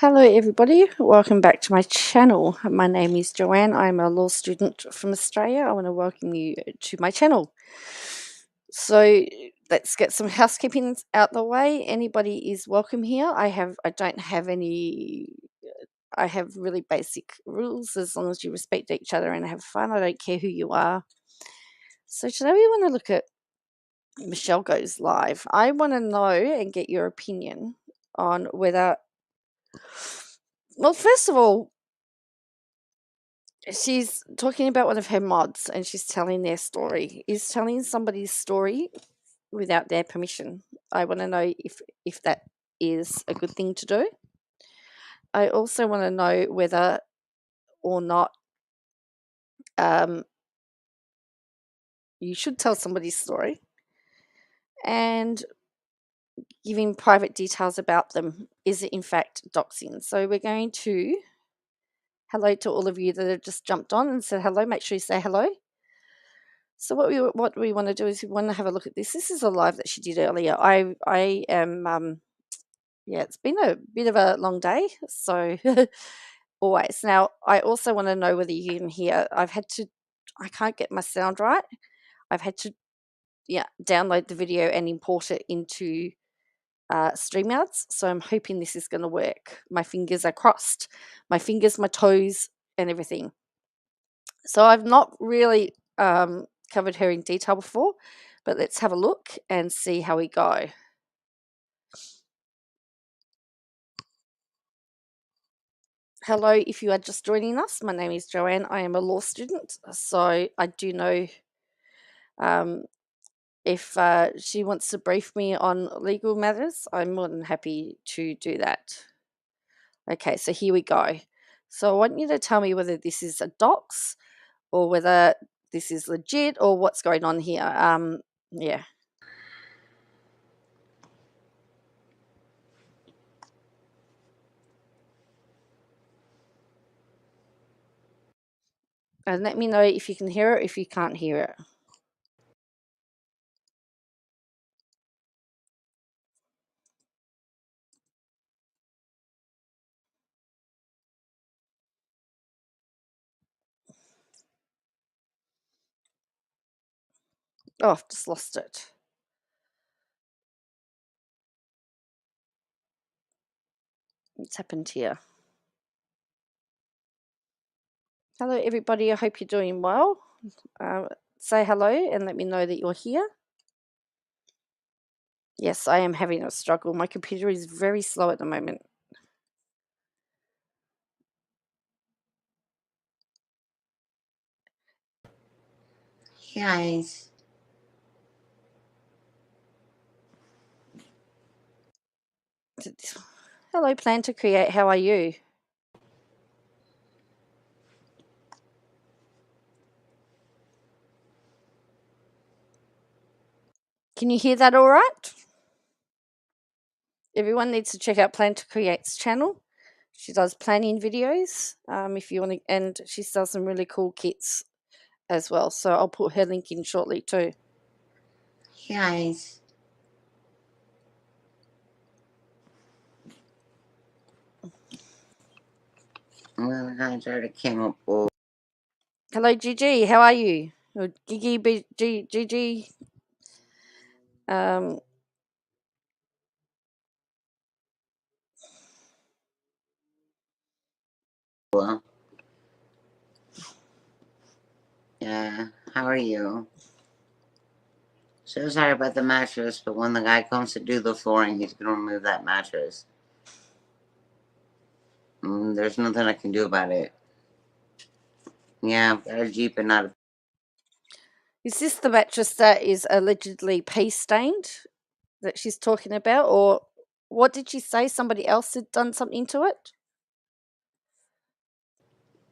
Hello everybody, welcome back to my channel. My name is Joanne. I'm a law student from Australia. I want to welcome you to my channel. So let's get some housekeeping out the way. Anybody is welcome here. I have really basic rules. As long as you respect each other and have fun, I don't care who you are. So today we want to look at Michelle Goes Live. I want to know and get your opinion on whether, well, first of all, she's talking about one of her mods and she's telling their story. Is telling somebody's story without their permission. I want to know if that is a good thing to do. I also want to know whether or not you should tell somebody's story, and giving private details about them, is it in fact doxing? So we're going to hello to all of you that have just jumped on and said hello. Make sure you say hello. So what we want to do is we want to have a look at this. This is a live that she did earlier. I am yeah, it's been a bit of a long day, so always. Now I also want to know whether you can hear. I can't get my sound right. I've had to download the video and import it into StreamYards. So I'm hoping this is going to work. My fingers are crossed. My fingers, my toes, and everything. So I've not really covered her in detail before, but let's have a look and see how we go. Hello, if you are just joining us, my name is Joanne. I am a law student, so I do know if she wants to brief me on legal matters, I'm more than happy to do that. Okay, so here we go. So I want you to tell me whether this is a dox or whether this is legit or what's going on here. Yeah. And let me know if you can hear it, if you can't hear it. Oh, I've just lost it. What's happened here? Hello, everybody. I hope you're doing well. Say hello and let me know that you're here. Yes, I am having a struggle. My computer is very slow at the moment. Guys. Hello, Plan to Create. How are you? Can you hear that all right? Everyone needs to check out Plan to Create's channel. She does planning videos. If you want to, and she sells some really cool kits as well. So I'll put her link in shortly too. Guys. Well, the guys already came up with. Hello, Gigi. How are you? Or Gigi. Well, yeah, how are you? So sorry about the mattress, but when the guy comes to do the flooring, he's gonna remove that mattress. There's nothing I can do about it. Yeah, I've got a Jeep and not a. Is this the mattress that is allegedly pea stained that she's talking about, or what did she say? Somebody else had done something to it?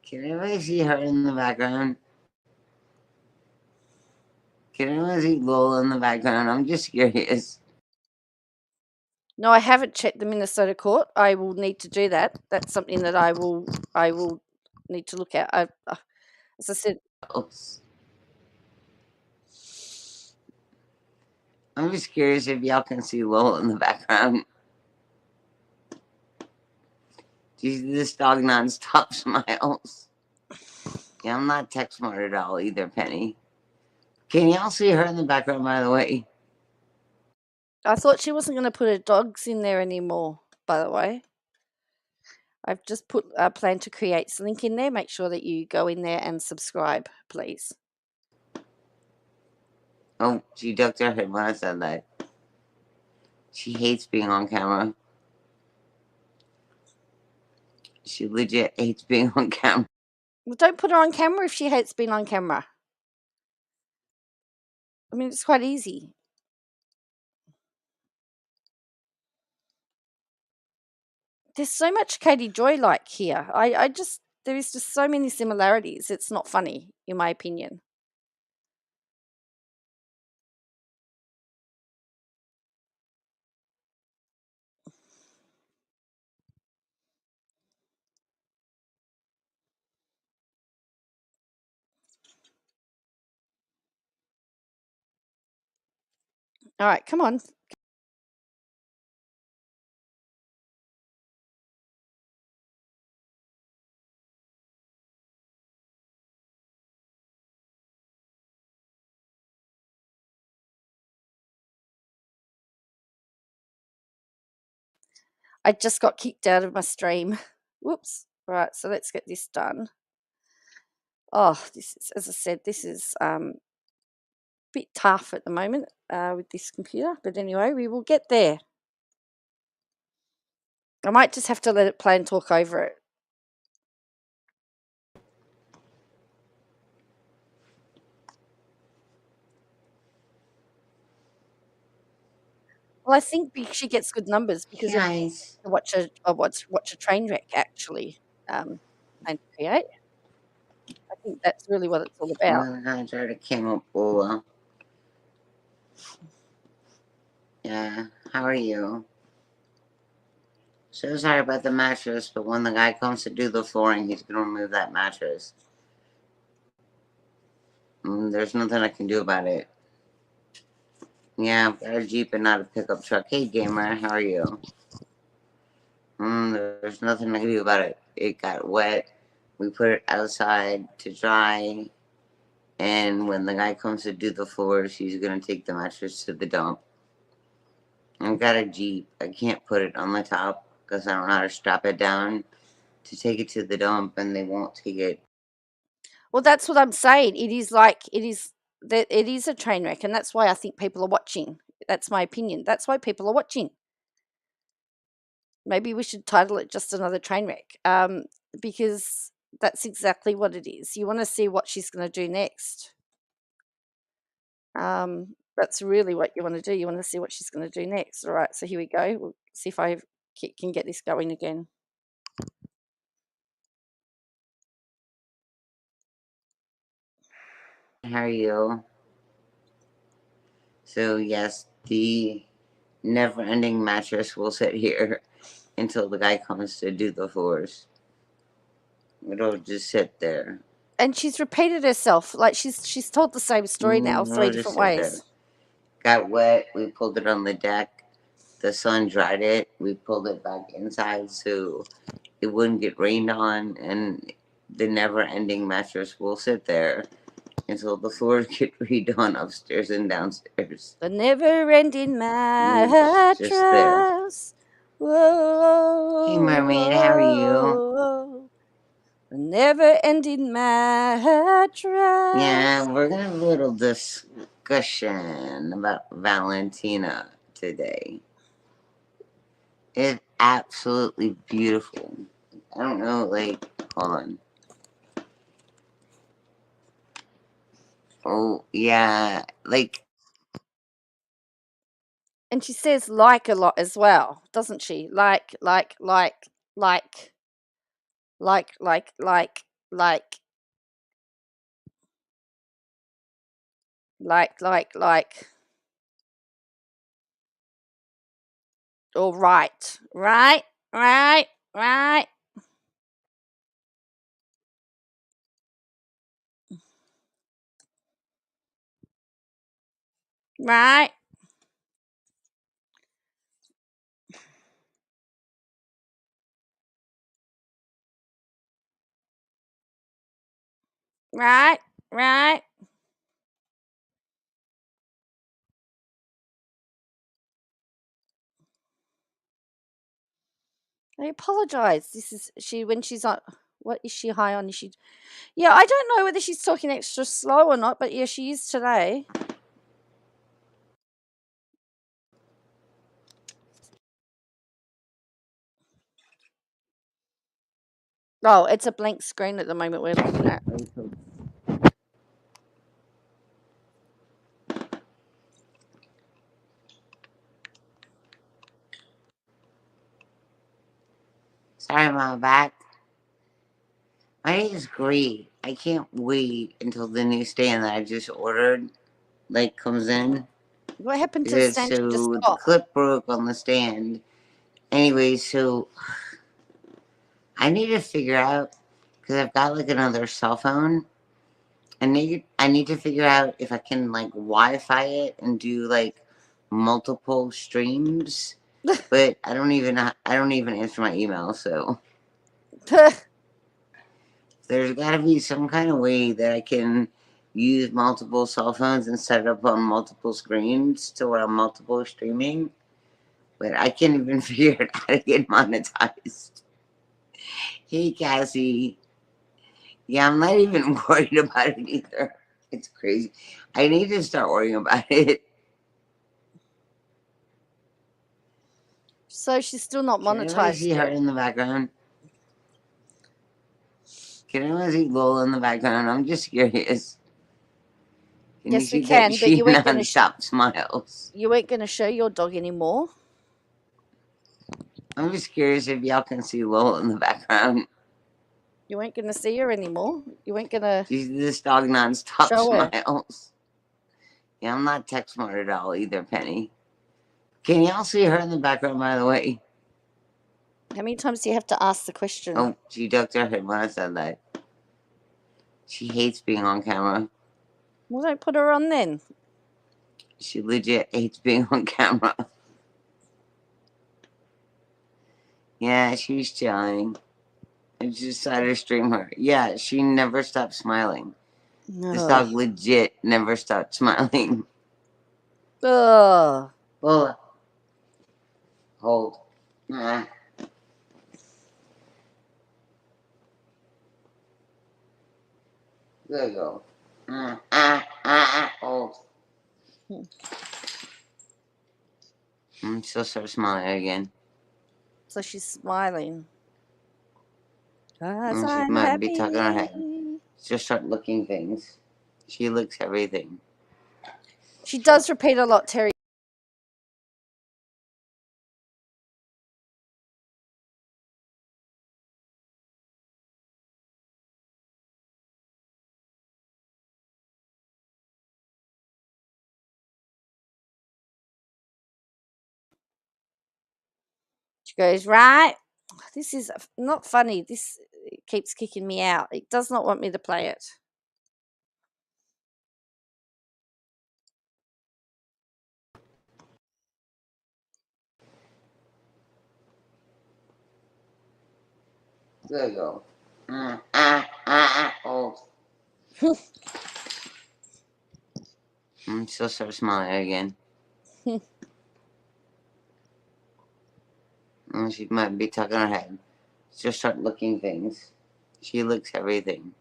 Can anybody see her in the background? Can anyone see Lola in the background? I'm just curious. No, I haven't checked the Minnesota court. I will need to do that. That's something that I will need to look at. As I said, I'm just curious if y'all can see Lola in the background. Do you see this dog nonstop smiles? Yeah, I'm not tech smart at all either, Penny. Can y'all see her in the background, by the way? I thought she wasn't going to put her dogs in there anymore, by the way. I've just put a Plan to Create's link in there. Make sure that you go in there and subscribe, please. Oh, she ducked her head when I said that. She hates being on camera. She legit hates being on camera. Well, don't put her on camera if she hates being on camera. I mean, it's quite easy. There's so much Katie Joy-like here. There is just so many similarities. It's not funny, in my opinion. All right, come on. I just got kicked out of my stream. Whoops. All right, so let's get this done. Oh, this is, as I said, this is a bit tough at the moment with this computer. But anyway, we will get there. I might just have to let it play and talk over it. Well, I think she gets good numbers because of Guys. watch a train wreck actually and create. I think that's really what it's all about. I'm gonna try to came up Bula. Yeah, how are you? So sorry about the mattress, but when the guy comes to do the flooring, he's gonna remove that mattress. There's nothing I can do about it. Yeah, I've got a Jeep and not a pickup truck. Hey, gamer, how are you? There's nothing I can do about it. It got wet. We put it outside to dry. And when the guy comes to do the floors, he's gonna take the mattress to the dump. I've got a Jeep. I can't put it on the top because I don't know how to strap it down to take it to the dump, and they won't take it. Well, that's what I'm saying. It is like it is a train wreck, and that's why I think people are watching. That's my opinion. That's why people are watching. Maybe we should title it just another train wreck, because that's exactly what it is. You want to see what she's going to do next. That's really what you want to do. You want to see what she's going to do next. All right, so here we go. We'll see if I can get this going again. How are you? So yes, the never-ending mattress will sit here until the guy comes to do the floors. It'll just sit there. And she's repeated herself. Like she's told the same story now 3 different ways. Got wet. We pulled it on the deck. The sun dried it. We pulled it back inside so it wouldn't get rained on, and the never-ending mattress will sit there until the floors get redone upstairs and downstairs. The never-ending mattress. Whoa. Hey, mermaid, how are you? The never-ending mattress. Yeah, we're gonna have a little discussion about Valentina today. It's absolutely beautiful. I don't know, like, hold on. Oh, yeah, like. And she says like a lot as well, doesn't she? Like, like, like, like, like, like, like, like, like, like, like. All right, right, right, right. Right. Right, right. I apologize. This is she when she's on. What is she high on? Is she? Yeah, I don't know whether she's talking extra slow or not, but yeah, she is today. Oh, it's a blank screen at the moment we're looking at. Sorry, I'm back. My day is great. I can't wait until the new stand that I just ordered comes in. What happened to the Because stand you just so the got? clip broke on the stand. Anyway, so I need to figure out because I've got another cell phone. I need to figure out if I can Wi-Fi it and do multiple streams. But I don't even answer my email, so there's got to be some kind of way that I can use multiple cell phones and set it up on multiple screens to where I'm multiple streaming. But I can't even figure out how to get monetized. Hey, Cassie. Yeah, I'm not even worried about it either. It's crazy. I need to start worrying about it. So she's still not Can anybody monetized see her yet. in the background? Can anyone see Lola in the background? I'm just curious. Can you Yes, we see that can, but she you weren't gonna non-stop smiles? show your dog anymore. I'm just curious if y'all can see Lola in the background. You weren't gonna see her anymore. You weren't gonna This dog non-stop show her. smiles. Yeah, I'm not tech smart at all either, Penny. Can y'all see her in the background, by the way? How many times do you have to ask the question? Oh, she ducked her head when I said that. She hates being on camera. Well, don't put her on then. She legit hates being on camera. Yeah, she's chilling. I just decided to stream her. Yeah, she never stopped smiling. This Ugh. dog legit never stopped smiling. Ugh. Lola, hold. Nah. There you go. Hold. She'll start smiling again. So she's smiling. 'Cause She I'm might be tucking her head. happy. She'll start looking things. She looks everything. She does repeat a lot, Terry. She goes, right. This is not funny. This keeps kicking me out. It does not want me to play it. There you go. Hold. She'll start smiling again. She might be tucking her head. She'll start looking things. She looks everything.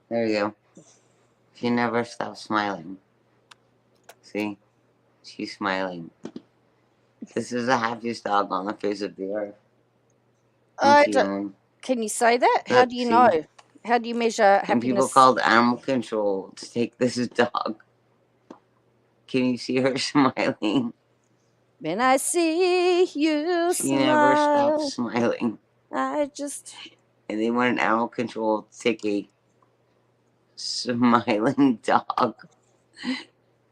There you go. She never stops smiling. See? She's smiling. This is the happiest dog on the face of the earth. I don't. Can you say that? How do you know? How do you measure And people happiness? called animal control to take this dog. Can you see her smiling? When I see you She never smile, stops smiling. I just. And they want an animal control to take a smiling dog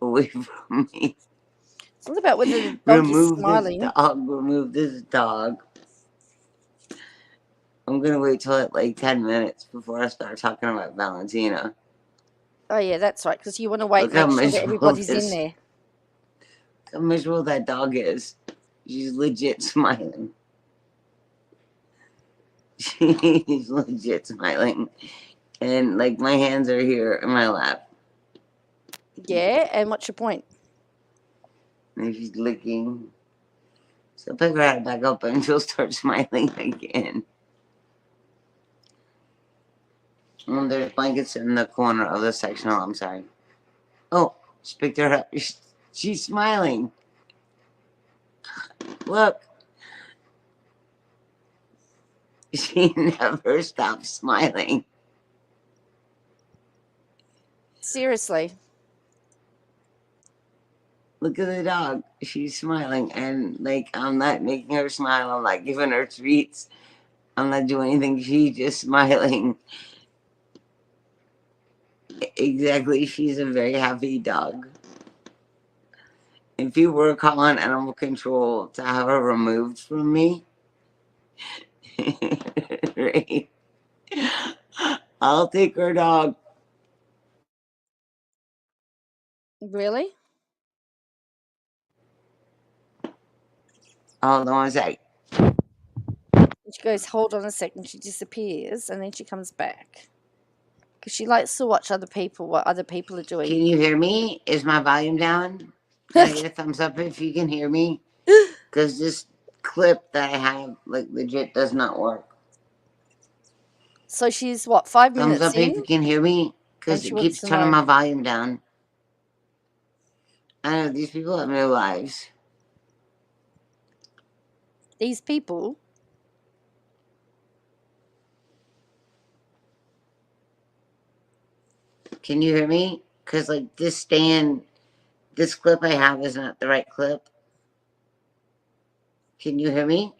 away from me. It's all about whether the dog is Remove this smiling. dog. Remove this dog. I'm gonna wait till 10 minutes before I start talking about Valentina. Oh yeah, that's right. Because you want to wait, Look how make sure that miserable everybody's in there. Look how miserable that dog is. She's legit smiling. She's legit smiling. And like my hands are here in my lap. Yeah, and what's your point? And she's licking. So pick her head back up and she'll start smiling again. And there's blankets in the corner of the sectional. I'm sorry. Oh, she picked her up. She's smiling. Look. She never stops smiling. Seriously. Look at the dog. She's smiling. And like, I'm not making her smile. I'm not giving her treats. I'm not doing anything. She's just smiling. Exactly. She's a very happy dog. If you were calling animal control to have her removed from me, right? I'll take her dog. Really? Hold on a sec. And she goes, hold on a second. She disappears and then she comes back. Because she likes to watch other people, what other people are doing. Can you hear me? Is my volume down? Can I get a thumbs up if you can hear me? Because this clip that I have, like, legit does not work. So she's, what, 5 Thumbs minutes up if you in? can hear me. Because she it wants keeps to turning know. my volume down. I know, these people have no lives. These people? Can you hear me? Because, like, this clip I have is not the right clip. Can you hear me?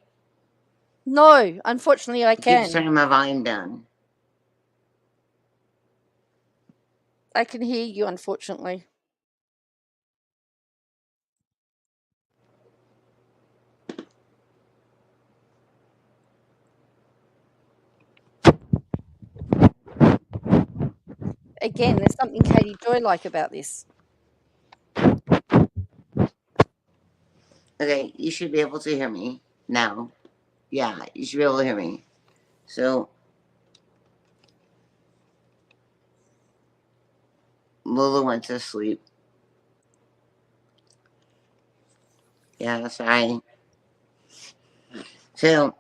No, unfortunately I It keeps can. turning my volume down. I can hear you, unfortunately. Again, there's something Katie Joy like about this. Okay, you should be able to hear me now. Yeah, you should be able to hear me. So, Lola went to sleep. Yeah, sorry. So,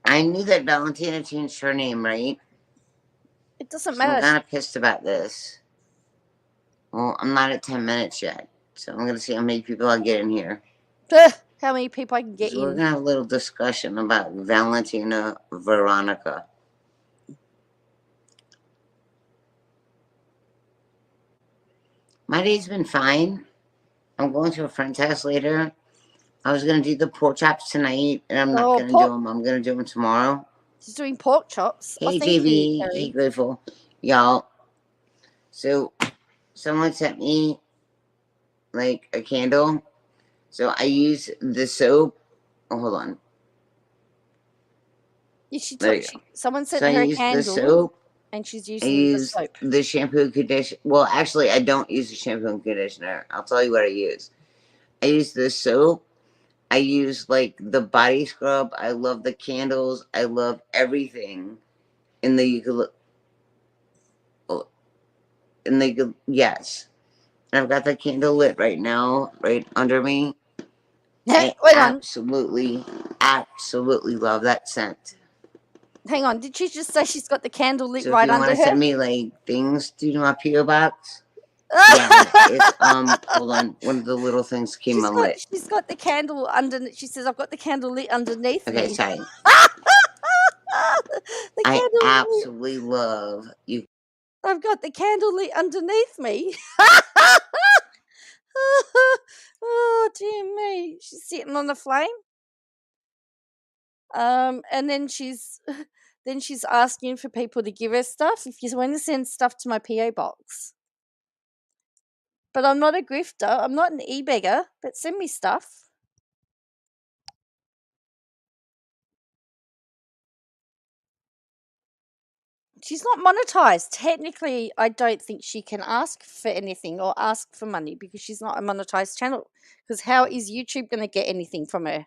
I knew that Valentina changed her name, right? It doesn't So I'm matter. kind of pissed about this. Well, I'm not at 10 minutes yet. So I'm going to see how many people I get in here. How many people I can get So we're in? going to have a little discussion about Valentina Veronica. My day's been fine. I'm going to a friend's house later. I was going to do the pork chops tonight, and I'm not Oh, going to do them. I'm going to do them tomorrow. She's doing pork chops. Oh, Hey, thank you, JB. Hey, Terry. Grateful. Y'all. So someone sent me, like, a candle. So I use the soap. Oh, hold on. There you go. Someone sent So I her a use the candle, soap. and she's I using the use soap. the shampoo and conditioner. Well, actually, I don't use the shampoo and conditioner. I'll tell you what I use. I use the soap. I use like the body scrub. I love the candles. I love everything in the yes. And I've got the candle lit right now, right under me. I Wait on. absolutely love that scent. Hang on. Did she just say she's got the candle lit So if right you want under to her? send me like things to my PO box, yeah, it's hold on, one of the little things came unlit. She's got the candle under. She says, "I've got the candle lit underneath Okay, me." sorry. The I candle lit. absolutely love you. I've got the candle lit underneath me. Oh dear me! She's sitting on the flame. And then she's asking for people to give her stuff. If you want to send stuff to my PO box, but I'm not a grifter. I'm not an e-beggar. But send me stuff. She's not monetized. Technically, I don't think she can ask for anything or ask for money because she's not a monetized channel. Because how is YouTube going to get anything from her?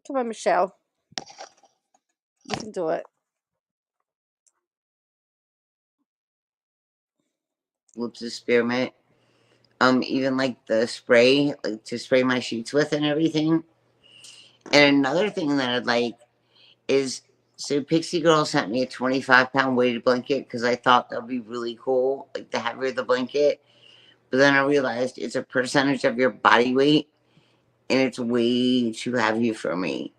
Come on, Michelle. You can do it. Whoops, experiment. Even like the spray, like to spray my sheets with and everything. And another thing that I'd like is, so Pixie Girl sent me a 25-pound weighted blanket because I thought that would be really cool, like the heavier the blanket. But then I realized it's a percentage of your body weight, and it's way too heavy for me.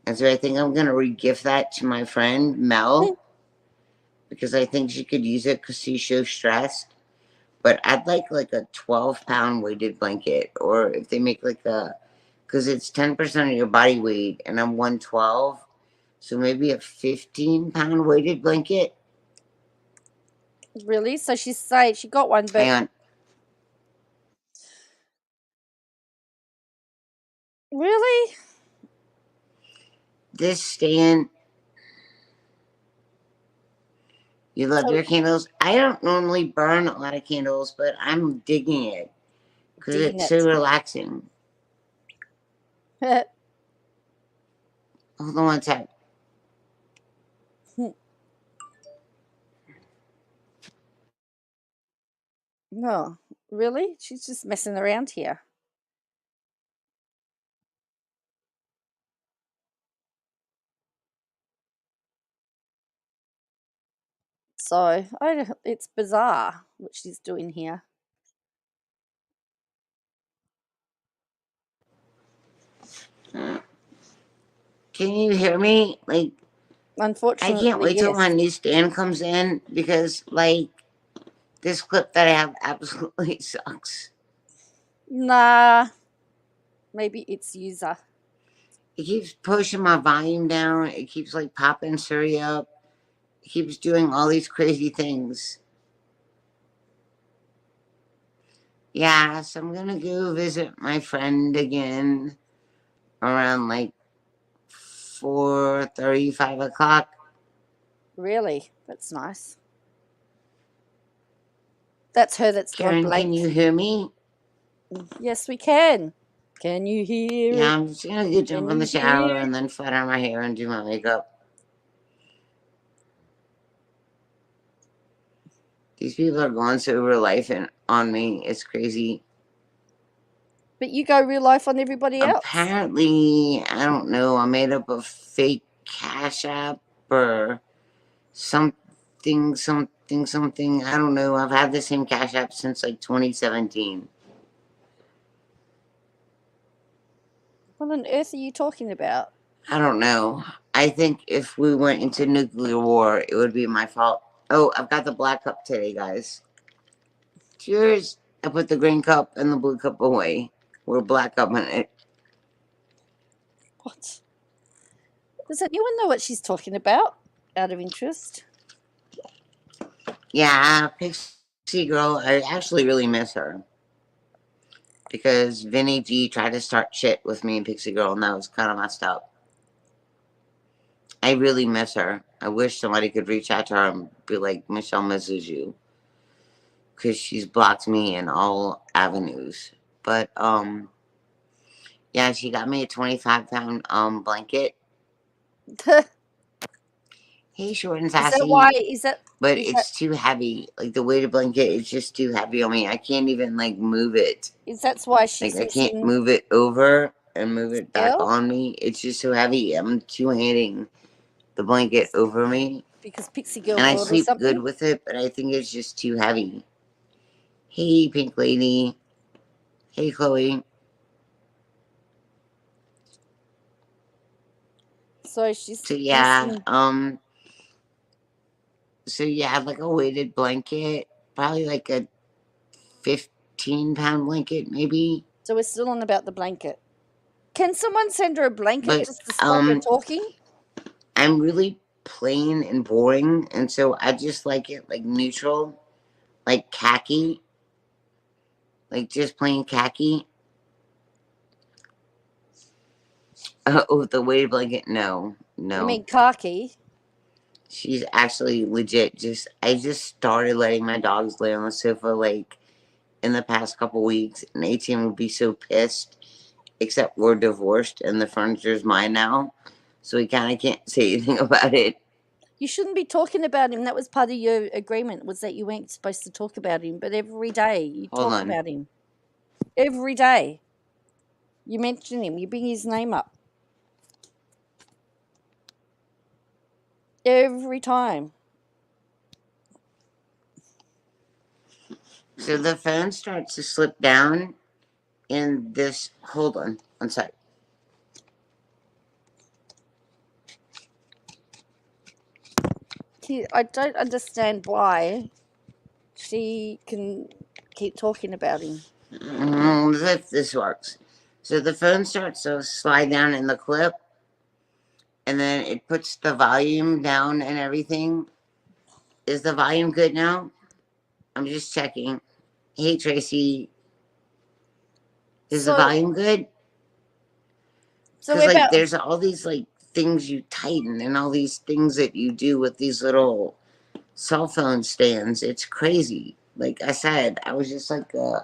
And so I think I'm gonna re-gift that to my friend Mel because I think she could use it because she's so stressed. But I'd like a 12-pound weighted blanket, or if they make like a, because it's 10% of your body weight, and I'm 112, so maybe a 15-pound weighted blanket. Really? So she's saying she got one, but Hang on. really? This stand, you love So your candles? I don't normally burn a lot of candles, but I'm digging it because digging it's so it. relaxing. Hold on one sec. No, really? She's just messing around here. So it's bizarre what she's doing here. Can you hear me? Like, I can't Unfortunately, wait till my yes. new stand comes in because, like, this clip that I have absolutely sucks. Nah, maybe it's user. It keeps pushing my volume down. It keeps, like, popping Siri up. It keeps doing all these crazy things. Yeah, so I'm gonna go visit my friend again around, like, 4:30, 5 o'clock. Really? That's nice. That's her that's gone Karen, can blank. you hear me? Yes, we can. Can you hear Yeah, it? I'm just gonna go Can jump in the you shower hear and then flat iron my hair and do my makeup. These people are going so real life and on me. It's crazy. But you go real life on everybody else. Apparently, I don't know, I made up a fake Cash App or something, something, something. I don't know. I've had the same Cash App since like 2017. What on earth are you talking about? I don't know. I think if we went into nuclear war, it would be my fault. Oh, I've got the black cup today, guys. Cheers. I put the green cup and the blue cup away. We're black cup in it. What? Does anyone know what she's talking about? Out of interest. Yeah, Pixie Girl, I actually really miss her. Because Vinny G tried to start shit with me and Pixie Girl, and that was kind of messed up. I really miss her. I wish somebody could reach out to her and be like, Michelle misses you. Because she's blocked me in all avenues. But, yeah, she got me a 25-pound, blanket. Hey, short and Is that why? sassy. But Is that it's too heavy. Like, the weighted blanket is just too heavy on me. I can't even, like, move it. that's why she's Like, I can't missing move it over and move it back L? on me. It's just so heavy. I'm two-handing the blanket over me. Because Pixie Girl And I bought or sleep good something? with it, but I think it's just too heavy. Hey, Pink Lady. Hey, Chloe. So she's So, yeah, missing. like a weighted blanket. Probably like a 15-pound blanket, maybe. So we're still on about the blanket. Can someone send her a blanket But, just to stop her talking? I'm really plain and boring, and so I just like it like neutral, like khaki, like just plain khaki. Oh, the weighted blanket? No, You no. mean khaki? She's actually legit. I just started letting my dogs lay on the sofa like in the past couple weeks, and ATM would be so pissed except we're divorced and the furniture's mine now, so we kind of can't say anything about it. You shouldn't be talking about him. That was part of your agreement, was that you weren't supposed to talk about him. But every day you Hold talk on. about him. Every day you mention him. You bring his name up. Every time. So the phone starts to slip down in this. Hold on, one sec. I don't understand why she can keep talking about him. If this works. So the phone starts to slide down in the clip, and then it puts the volume down and everything. Is the volume good now? I'm just checking. Hey, Tracy. Is the volume good? Because, like, there's all these, like, things you tighten and all these things that you do with these little cell phone stands. It's crazy. Like I said, I was just like a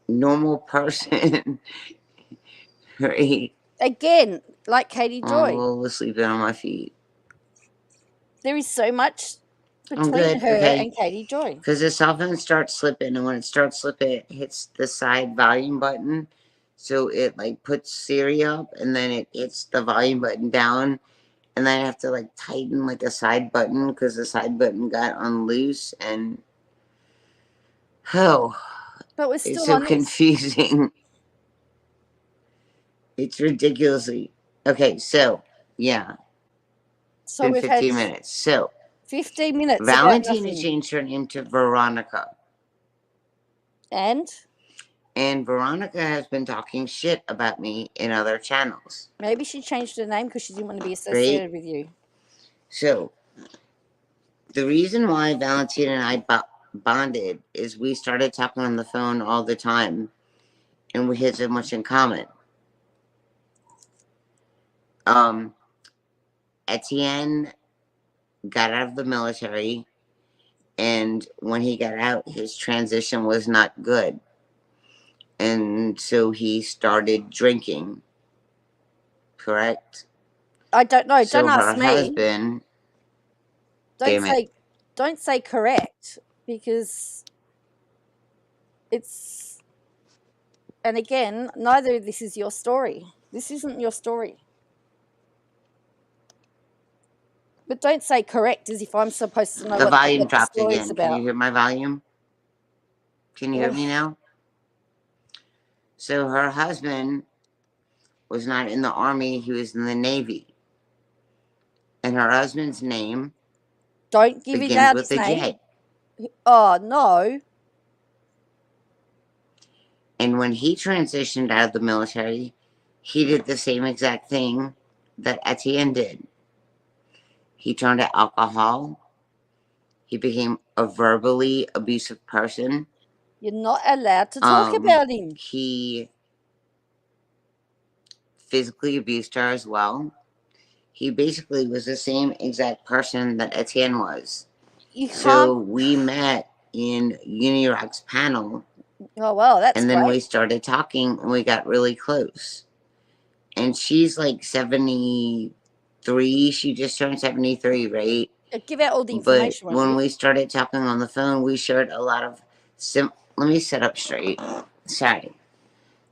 normal person. Right? Again, like Katie Joy. Oh, well, sleeping on my feet. There is so much between her and Katie Joy. Because the cell phone starts slipping, and when it starts slipping, it hits the side volume button. So it, like, puts Siri up, and then it hits the volume button down. And then I have to, like, tighten, like, the side button because the side button got unloose. And, oh, but we're still it's so confusing. It's ridiculously. Okay, so, yeah. So been we've 15 had minutes. So, 15 minutes. Valentina changed her name to Veronica. And Veronica has been talking shit about me in other channels. Maybe she changed her name because she didn't want to be associated with you. So, the reason why Valentina and I bonded is we started talking on the phone all the time, and we had so much in common. Etienne got out of the military, and when he got out, his transition was not good. And so he started drinking. Correct? I don't know. So don't ask her me. Husband, don't say correct, because it's, and again, neither of this is your story. This isn't your story. But don't say correct as if I'm supposed to know the what volume the dropped story again. is about. Can you hear my volume? Can you hear me now? So her husband was not in the Army, he was in the Navy. And her husband's name don't give it out his name. Oh, no. And when he transitioned out of the military, he did the same exact thing that Etienne did. He turned to alcohol. He became a verbally abusive person. You're not allowed to talk about him. He physically abused her as well. He basically was the same exact person that Etienne was. So we met in Unirock's panel. Oh, well, that's And then great. we started talking, and we got really close. And she's like 73. She just turned 73, right? Give out all the information. But when we started talking on the phone, we shared a lot of let me sit up straight. Sorry.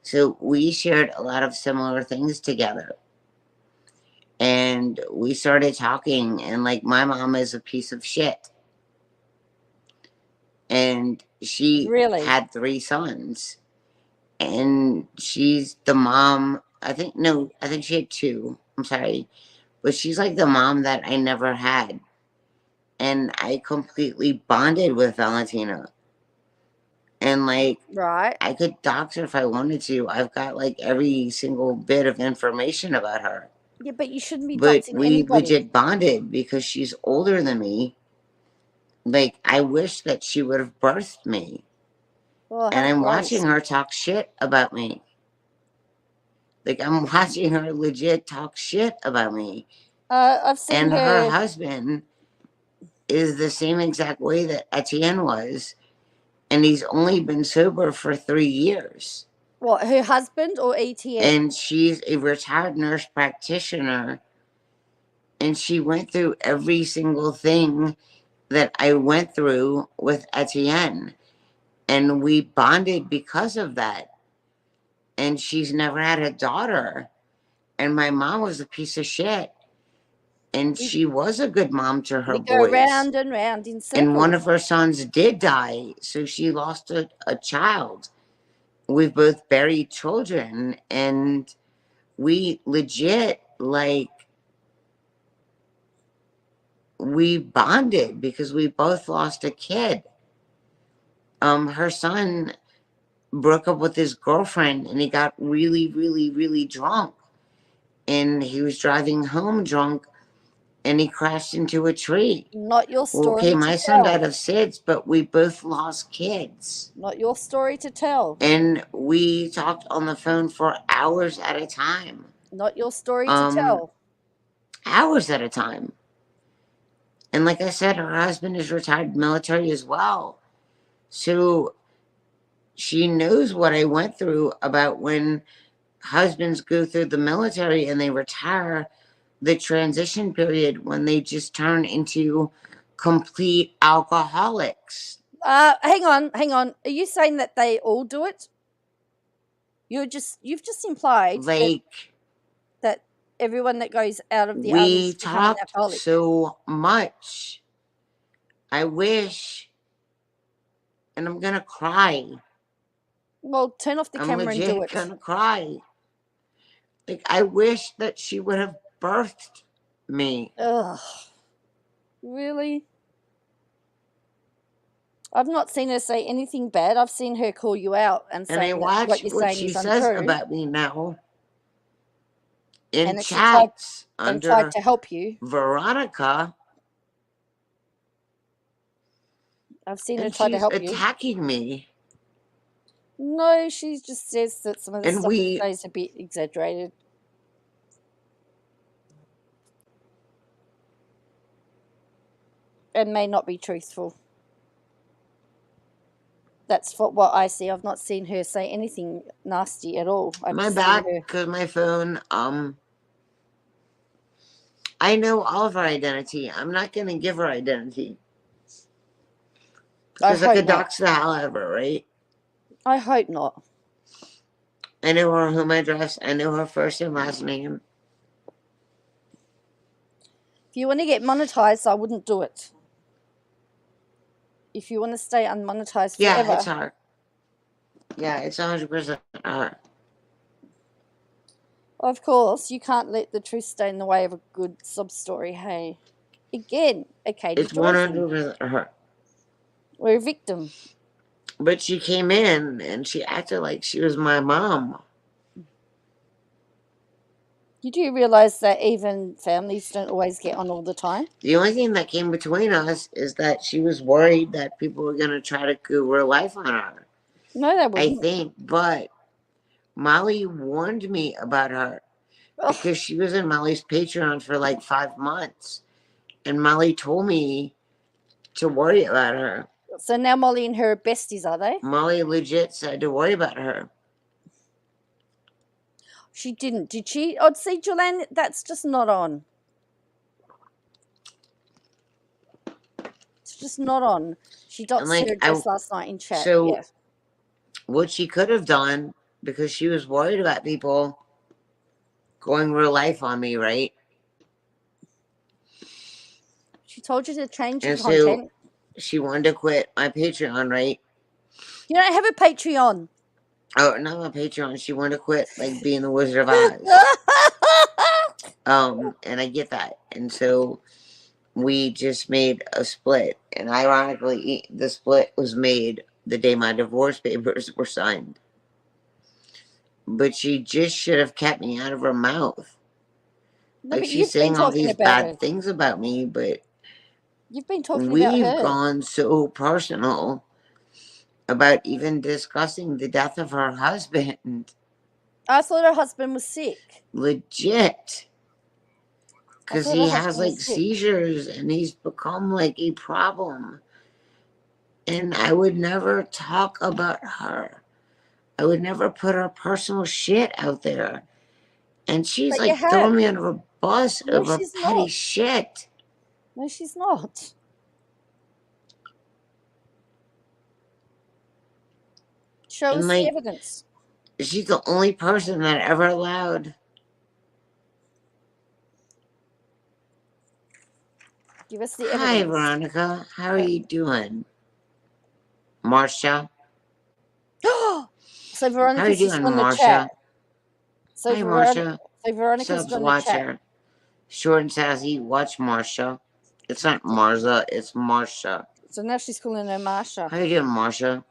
So we shared a lot of similar things together. And we started talking, and like, my mom is a piece of shit. And she had 3 sons. And she's the mom, I think she had 2. I'm sorry. But she's like the mom that I never had. And I completely bonded with Valentina. And like, I could dox her if I wanted to. I've got like every single bit of information about her. Yeah, but you shouldn't be But doxing we anybody. legit bonded because she's older than me. Like, I wish that she would have birthed me. Oh, and I'm watching her talk shit about me. Like, I'm watching her legit talk shit about me. I've seen her husband is the same exact way that Etienne was. And he's only been sober for 3 years. What, her husband or ETN? And she's a retired nurse practitioner. And she went through every single thing that I went through with Etienne. And we bonded because of that. And she's never had a daughter. And my mom was a piece of shit. And she was a good mom to her We go boys. round and round in circles. And one of her sons did die. So she lost a child. We've both buried children. And we legit, like, we bonded because we both lost a kid. Her son broke up with his girlfriend and he got really, really, really drunk. And he was driving home drunk and he crashed into a tree. Not your story. Okay, my son died of SIDS, but we both lost kids. Not your story to tell. And we talked on the phone for hours at a time. Not your story to tell. Hours at a time. And like I said, her husband is retired military as well. So she knows what I went through about when husbands go through the military and they retire, the transition period when they just turn into complete alcoholics. Hang on. Are you saying that they all do it? You've just implied that everyone that goes out of the army becomes an alcoholic. We talked so much. I wish, and I'm gonna cry. Well, turn off the camera and do it. I'm legit gonna cry. Like, I wish that she would have birthed me. Ugh. Really? I've not seen her say anything bad. I've seen her call you out and say what you're saying is untrue. She says about me now in chats and tried to help you. Veronica. I've seen her try to help you. She's attacking me. No, she just says that some of the stuff she says is a bit exaggerated. And may not be truthful. That's what I see. I've not seen her say anything nasty at all. My back, because my phone, I know all of her identity. I'm not going to give her identity. Because I could dox the hell out of her, right? I hope not. I know her home address. I know her first and last name. If you want to get monetized, I wouldn't do it. If you want to stay unmonetized forever. Yeah, it's her. Yeah, it's 100% her. Of course, you can't let the truth stay in the way of a good sob story, hey? Again, okay. It's 100% her. We're a victim. But she came in and she acted like she was my mom. You do realize that even families don't always get on all the time? The only thing that came between us is that she was worried that people were going to try to guru her life on her. No, they wouldn't. I think, but Molly warned me about her because she was in Molly's Patreon for like 5 months. And Molly told me to worry about her. So now Molly and her are besties, are they? Molly legit said to worry about her. She didn't, did she? Oh, see, Joanne, that's just not on. It's just not on. She doxed her address last night in chat. So yeah. What she could have done, because she was worried about people going real life on me, right? She told you to change your content. She wanted to quit my Patreon, right? You don't have a Patreon. Oh, not my Patreon. She wanted to quit, like, being the Wizard of Oz. And I get that. And so we just made a split. And ironically, the split was made the day my divorce papers were signed. But she just should have kept me out of her mouth. Like, she's saying all these bad things about me, but you've been talking about her. We've gone so personal about even discussing the death of her husband. I thought her husband was sick. Legit. Because he has like seizures and he's become like a problem. And I would never talk about her. I would never put her personal shit out there. And she's But you like have. throwing me under a bus No, over she's petty not. shit. No, she's not. Show And us like, the evidence. she's the only person that ever allowed. Give us the Hi, evidence. Veronica. How are you doing? Marsha? So How are Veronica's you just doing, on the chat. Marsha? So Hi, Marsha. Veronica's Subs on the chat. watcher. Short and sassy. Watch Marsha. It's not Marza. It's Marsha. So now she's calling her Marsha. How you doing, Marsha?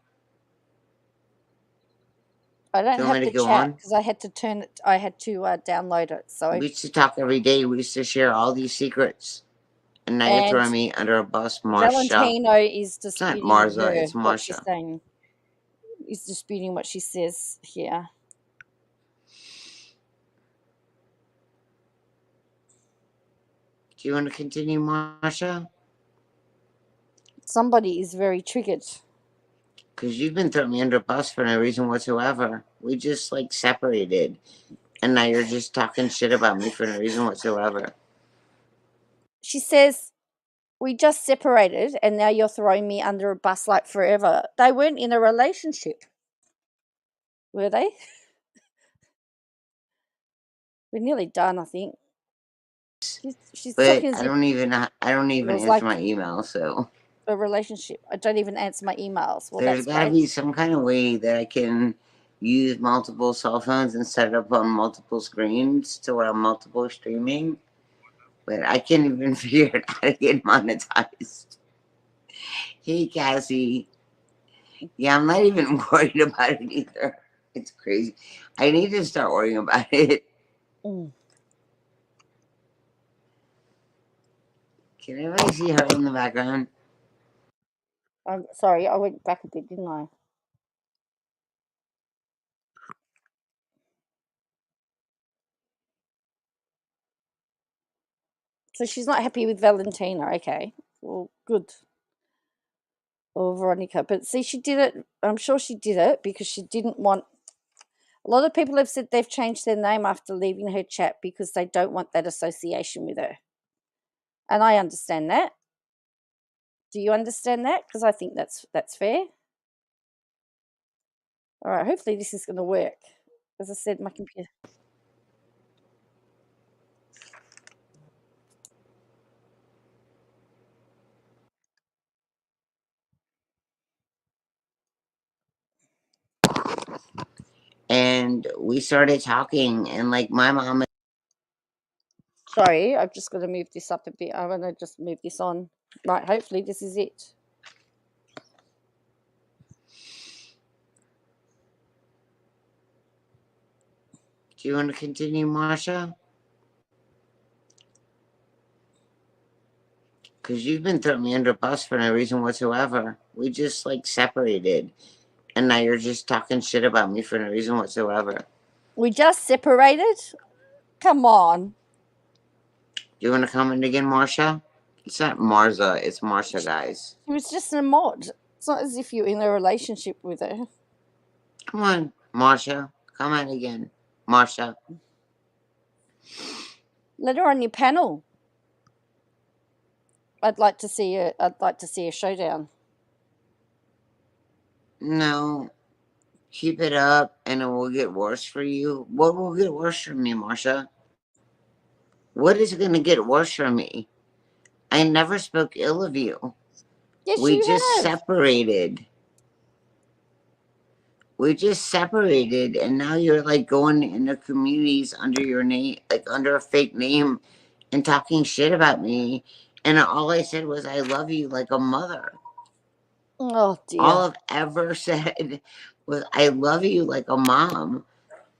I don't Do you want have me the to go chat on? because I had to turn it. I had to download it. So We used to talk every day. We used to share all these secrets. And now you're throwing me under a bus, Marsha. Valentino is disputing It's not Marza. It's what she's Marsha. saying. He's disputing what she says here. Do you want to continue, Marsha? Somebody is very triggered. Because you've been throwing me under a bus for no reason whatsoever. We just like separated. And now you're just talking shit about me for no reason whatsoever. She says, we just separated and now you're throwing me under a bus like forever. They weren't in a relationship. Were they? We're nearly done, I think. She's But talking as I don't even answer like my email, so a relationship. I don't even answer my emails. Well, there's that's got to great. be some kind of way that I can use multiple cell phones and set it up on multiple screens to where I'm multiple streaming. But I can't even figure out how to get monetized. Hey, Cassie. Yeah, I'm not even worried about it either. It's crazy. I need to start worrying about it. Mm. Can everybody see her in the background? I'm sorry, I went back a bit, didn't I? So she's not happy with Valentina. Okay, well, good. Or Veronica. But see, she did it. I'm sure she did it because she didn't want. A lot of people have said they've changed their name after leaving her chat because they don't want that association with her. And I understand that. Do you understand that? Because I think that's fair. All right, hopefully this is going to work. As I said, my computer. And we started talking, and like my mom. Sorry, I've just got to move this up a bit. I'm going to just move this on. Right, hopefully this is it. Do you want to continue, Marsha? Because you've been throwing me under a bus for no reason whatsoever. We just like separated. And now you're just talking shit about me for no reason whatsoever. We just separated? Come on. Do you want to comment again, Marsha? It's not Marza, it's Marsha, guys. It was just a mod. It's not as if you're in a relationship with her. Come on, Marsha. Comment again. Marsha. Let her on your panel. I'd like to see a showdown. No. Keep it up and it will get worse for you. What will get worse for me, Marsha? What is going to get worse for me? I never spoke ill of you. Yes, We you just have. separated. We just separated, and now you're like going into communities under your name, like under a fake name, and talking shit about me. And all I said was, I love you like a mother. Oh, dear. All I've ever said was, I love you like a mom.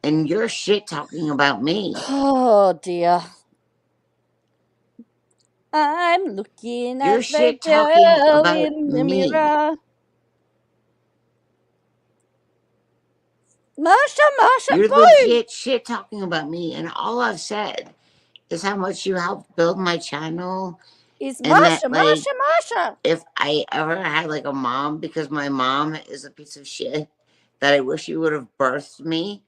And you're shit talking about me. Oh, dear. I'm looking You're at shit the talking girl about in the me. mirror. Marsha, You're boom! legit shit talking about me. And all I've said is how much you helped build my channel. Is And Marsha, that, like, Marsha. if I ever had like a mom, because my mom is a piece of shit, that I wish you would have birthed me.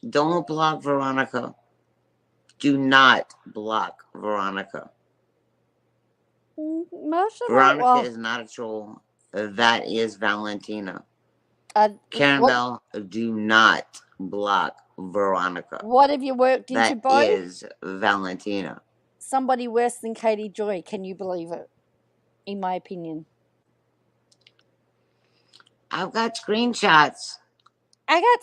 Don't block Veronica. Do not block Veronica. Marsha, Veronica is not a troll. That is Valentina. Karen Bell, do not block Veronica. What have you worked into, Bo? That is Valentina. Somebody worse than Katie Joy. Can you believe it? In my opinion. I've got screenshots. I've got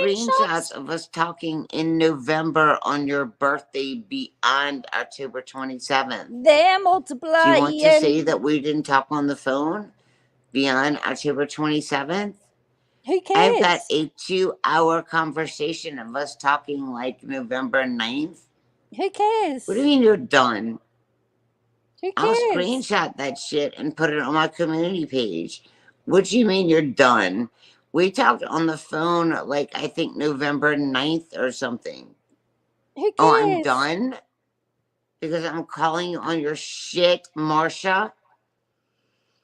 screenshots of us talking in November on your birthday beyond October 27th. They're multiplying. Do you want to say that we didn't talk on the phone beyond October 27th? Who cares? I've got a 2-hour conversation of us talking like November 9th. Who cares? What do you mean you're done? Who cares? I'll screenshot that shit and put it on my community page. What do you mean you're done? We talked on the phone like I think November 9th or something. Who cares? Oh, I'm done? Because I'm calling you on your shit, Marsha?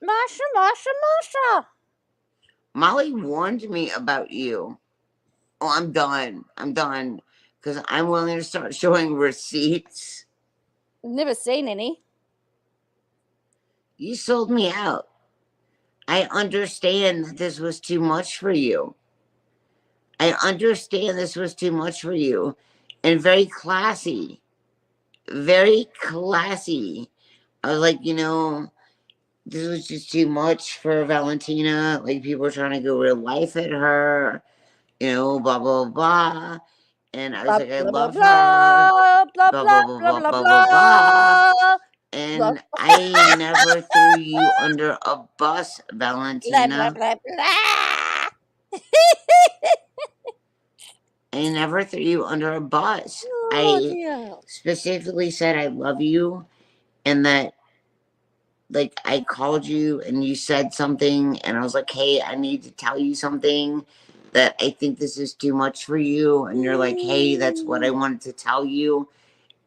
Marsha. Molly warned me about you. Oh, I'm done. Because I'm willing to start showing receipts. Never seen any. You sold me out. I understand that this was too much for you. And very classy. Very classy. I was like, this was just too much for Valentina. Like, people were trying to go real life at her. Blah, blah, blah. And I was like, I love her. Blah, blah, blah, blah, blah, blah. And I never threw you under a bus, Valentina. I never threw you under a bus. I specifically said I love you, and that, like, I called you and you said something, and I was like, hey, I need to tell you something, that I think this is too much for you. And you're like, hey, that's what I wanted to tell you.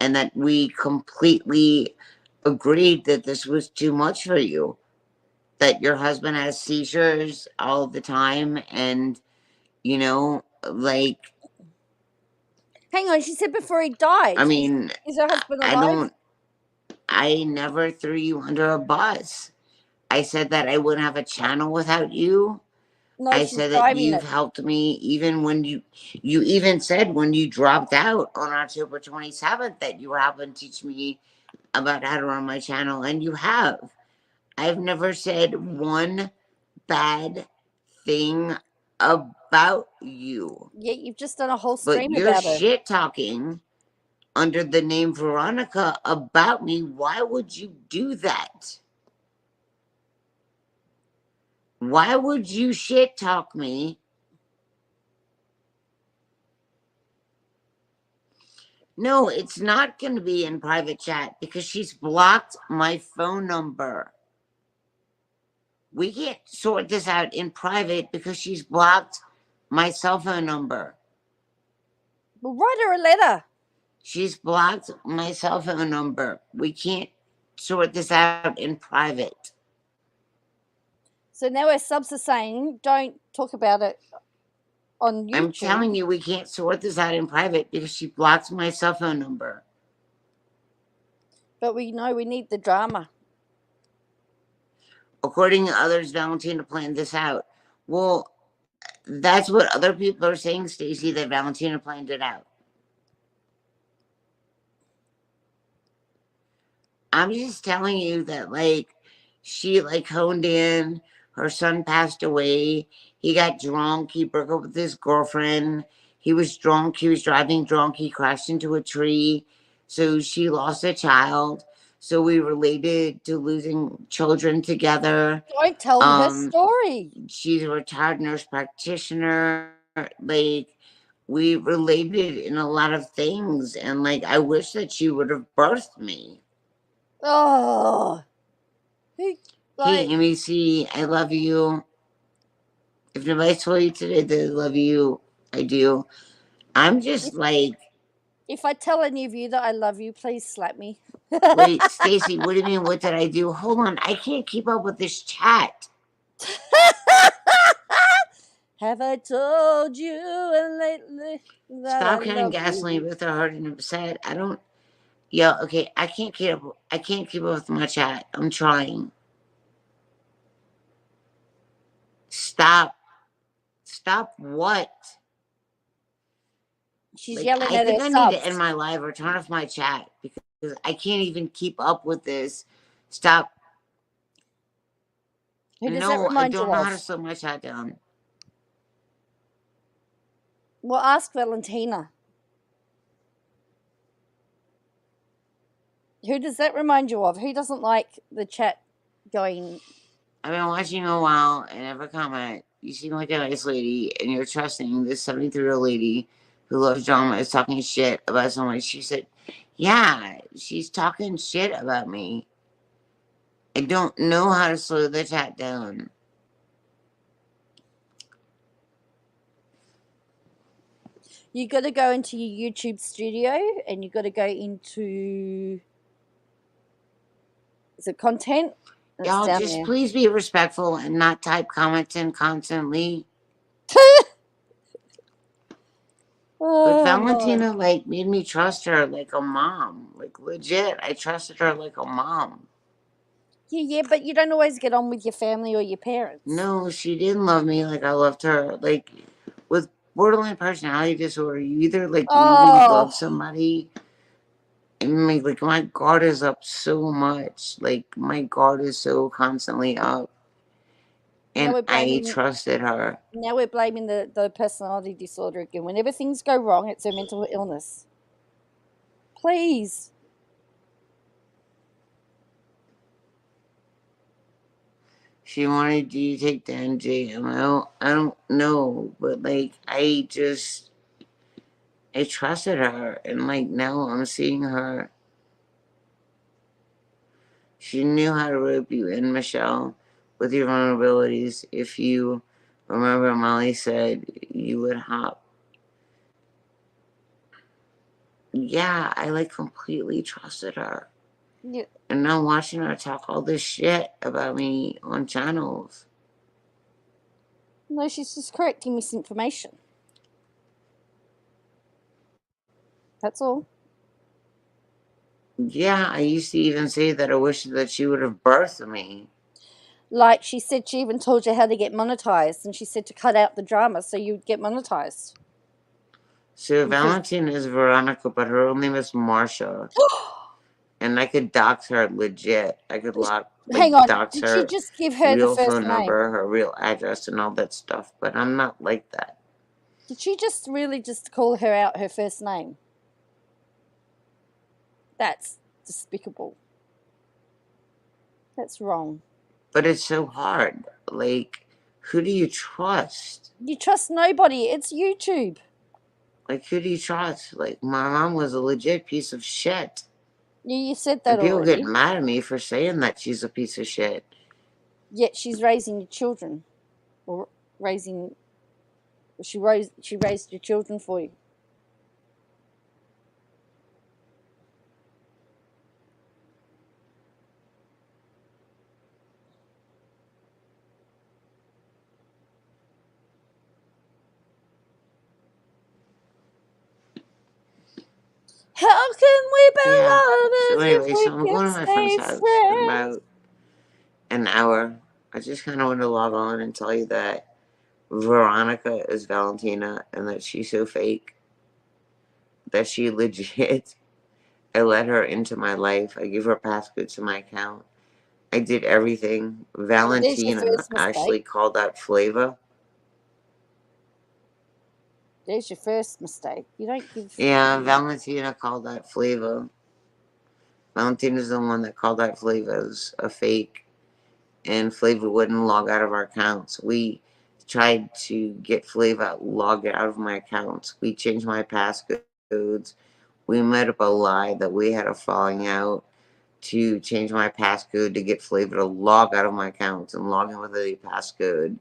And that we completely agreed that this was too much for you. That your husband has seizures all the time. And, like... Hang on, she said before he died. I mean... Is her husband alive? I never threw you under a bus. I said that I wouldn't have a channel without you. No, I said that you've helped me even when you even said when you dropped out on October 27th that you were helping teach me about how to run my channel, and you have. I've never said one bad thing about you. Yeah, you've just done a whole stream about it. But you're shit talking under the name Veronica about me. Why would you do that? Why would you shit talk me? No, it's not going to be in private chat because she's blocked my phone number. We can't sort this out in private because she's blocked my cell phone number. Well, write her a letter. She's blocked my cell phone number. We can't sort this out in private. So now our subs are saying, don't talk about it on YouTube. I'm telling you, we can't sort this out in private because she blocked my cell phone number. But we know we need the drama. According to others, Valentina planned this out. Well, that's what other people are saying, Stacy, that Valentina planned it out. I'm just telling you that, like, she, like, honed in. Her son passed away. He got drunk. He broke up with his girlfriend. He was drunk. He was driving drunk. He crashed into a tree. So she lost a child. So we related to losing children together. Don't tell her story. She's a retired nurse practitioner. Like, we related in a lot of things. And, like, I wish that she would have birthed me. Oh. Hey, MEC, I love you. If nobody told you today that I love you, I do. I'm just like... If I tell any of you that I love you, please slap me. Wait, Stacy, what do you mean, what did I do? Hold on, I can't keep up with this chat. Have I told you lately that I Stop carrying love gasoline you? with her heart and upset. I don't. Yo, okay, I can't keep up. I can't keep up with my chat. I'm trying. Stop. Stop what? She's Like, yelling I at her think I need to end subs. my live or turn off my chat because I can't even keep up with this. Stop. Who does that No, I remind don't you know of? how to slow my chat down. Well, ask Valentina. Who does that remind you of? Who doesn't like the chat going? I've been watching you a while and every comment, you seem like a nice lady and you're trusting this 73-year-old lady who loves drama is talking shit about someone. She said, yeah, she's talking shit about me. I don't know how to slow the chat down. You got to go into your YouTube studio and you got to go into, is it content? And it's Y'all down just there. please be respectful and not type comments in constantly. But Oh, Lord. Valentina, like, made me trust her like a mom. Like, legit, I trusted her like a mom. Yeah, but you don't always get on with your family or your parents. No, she didn't love me like I loved her. Like, with borderline personality disorder, you either, like, really love Oh, somebody, and, like, my guard is up so much. Like, my guard is so constantly up. now And we're I blaming trusted her. now we're blaming the personality disorder again. Whenever things go wrong, it's her mental illness. Please. She wanted you to take the NJM. I don't know, but, like, I trusted her, and, like, now I'm seeing her. She knew how to rope you in, Michelle, with your vulnerabilities. If you remember, Molly said you would hop. Yeah, I, like, completely trusted her. Yeah. And now watching her talk all this shit about me on channels. No, she's just correcting misinformation. That's all. Yeah, I used to even say that I wish that she would have birthed me. Like she said, she even told you how to get monetized, and she said to cut out the drama so you'd get monetized. So Because Valentine is Veronica, but her real name is Marsha. And I could dox her legit. I could hang on, dox did she her just give her the real first phone name? number, her real address, and all that stuff. But I'm not like that. Did she just really just call her out her first name? That's despicable. That's wrong. But it's so hard. Like, who do you trust? You trust nobody. It's YouTube. Like, who do you trust? Like, my mom was a legit piece of shit. You said And that people already. get mad at me for saying that she's a piece of shit. Yet she's raising your children, or raising. She raised your children for you. How can we be Yeah. So lovers if anyway, we so I'm can going to my friend's stay house in friends? about an hour. I just kind of want to log on and tell you that Veronica is Valentina and that she's so fake. That she legit. I let her into my life. I gave her a passcode to my account. I did everything. Well, there's your Valentina first mistake. actually called out Flava. There's your first mistake. You don't give. Yeah, Valentina called out Flava. Valentina's the one that called out Flava as a fake, and Flava wouldn't log out of our accounts. We tried to get Flava logged out of my accounts. We changed my passcodes. We made up a lie that we had a falling out to change my passcode to get Flava to log out of my accounts and log in with a passcode.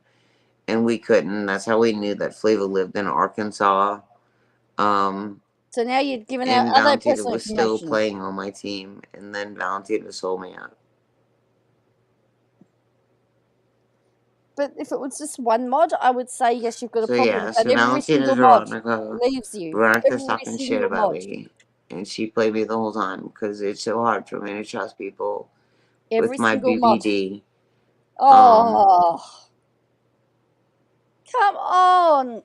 And we couldn't. That's how we knew that Flava lived in Arkansas. So now you're giving out And other Valentina personal was still information. playing on my team. And then Valentina sold me out. But if it was just one mod, I would say yes, you've got a So problem. yeah, But so every Valentina's single mod Veronica. leaves you. Veronica's Every talking shit single about mod. me. And she played me the whole time because it's so hard for me to trust people Every with my single mod. BBD. Oh, come on.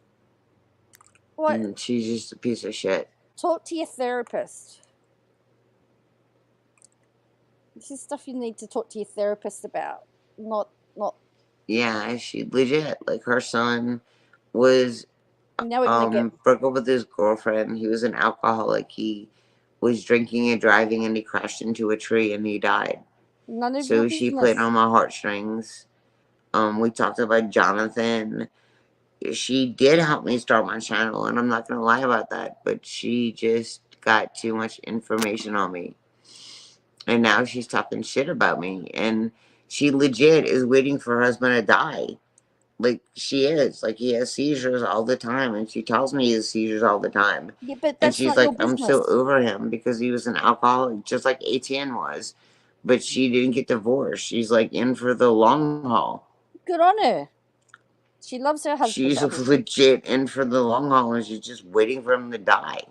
What? She's just a piece of shit. Talk to your therapist. This is stuff you need to talk to your therapist about. Not. Yeah, she legit. Like, her son was Now we're gonna get. broke up with his girlfriend. He was an alcoholic. He was drinking and driving, and he crashed into a tree and he died. None of your So she played business. on my heartstrings. We talked about Jonathan. She did help me start my channel, and I'm not gonna lie about that, but she just got too much information on me. And now she's talking shit about me, and she legit is waiting for her husband to die. Like, she is. Like, he has seizures all the time, and she tells me he has seizures all the time. Yeah, but And that's she's not your like, I'm business. so over him because he was an alcoholic, just like ATN was. But she didn't get divorced. She's like in for the long haul. Good on her. She loves her husband. She's Obviously. legit in for the long haul, and she's just waiting for him to die.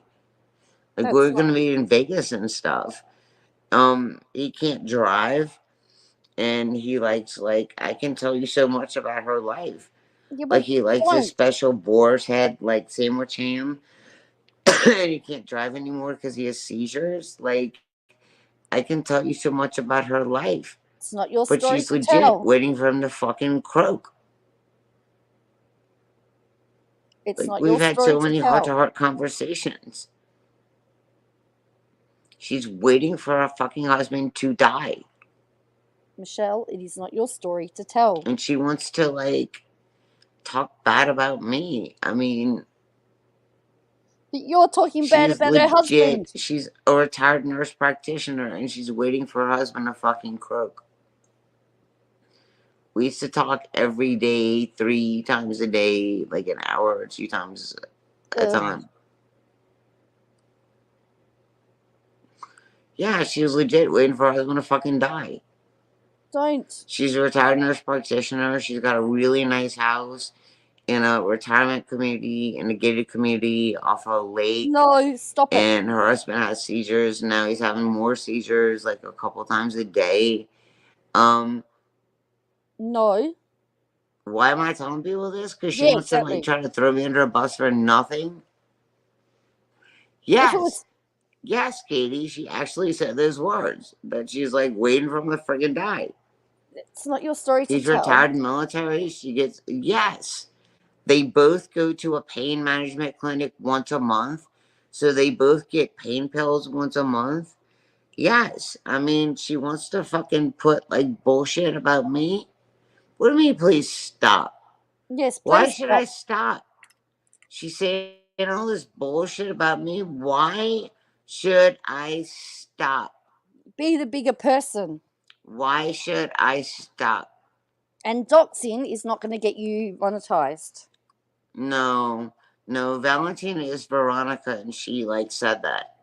Like, That's we're not. gonna be in Vegas and stuff. He can't drive, and he likes, like, I can tell you so much about her life. Yeah, Like, but he likes his don't. special boar's head, like, sandwich ham. And he can't drive anymore because he has seizures. Like, I can tell you so much about her life. It's not your But story she's to legit tell. waiting for him to fucking croak. It's Like, not we've your had story so to many tell. heart-to-heart conversations. She's waiting for her fucking husband to die. Michelle, it is not your story to tell. And she wants to, like, talk bad about me. I mean, But you're talking bad she's about her husband. legit. She's a retired nurse practitioner, and she's waiting for her husband to fucking croak. We used to talk every day, 3 times a day, like an hour or 2 times a time. Yeah, she was legit waiting for her husband to fucking die. Don't. She's a retired nurse practitioner. She's got a really nice house in a retirement community, in a gated community off a lake. No, stop it. And her husband has seizures. And now he's having more seizures, like, a couple times a day. No. Why am I telling people this? Because she Yeah, wants to, like, exactly. try to throw me under a bus for nothing? If it Yes. was. Yes, Katie, she actually said those words. That she's, like, waiting for him to friggin' die. It's not your story to He's tell. retired military. She gets. Yes. They both go to a pain management clinic once a month. So they both get pain pills once a month. Yes. I mean, she wants to fucking put, like, bullshit about me. What do you mean, please stop? Yes, Why please should stop. I stop? She's saying all this bullshit about me. Why should I stop? Be the bigger person. Why should I stop? And doxing is not going to get you monetized. No, no, Valentina is Veronica, and she, like, said that.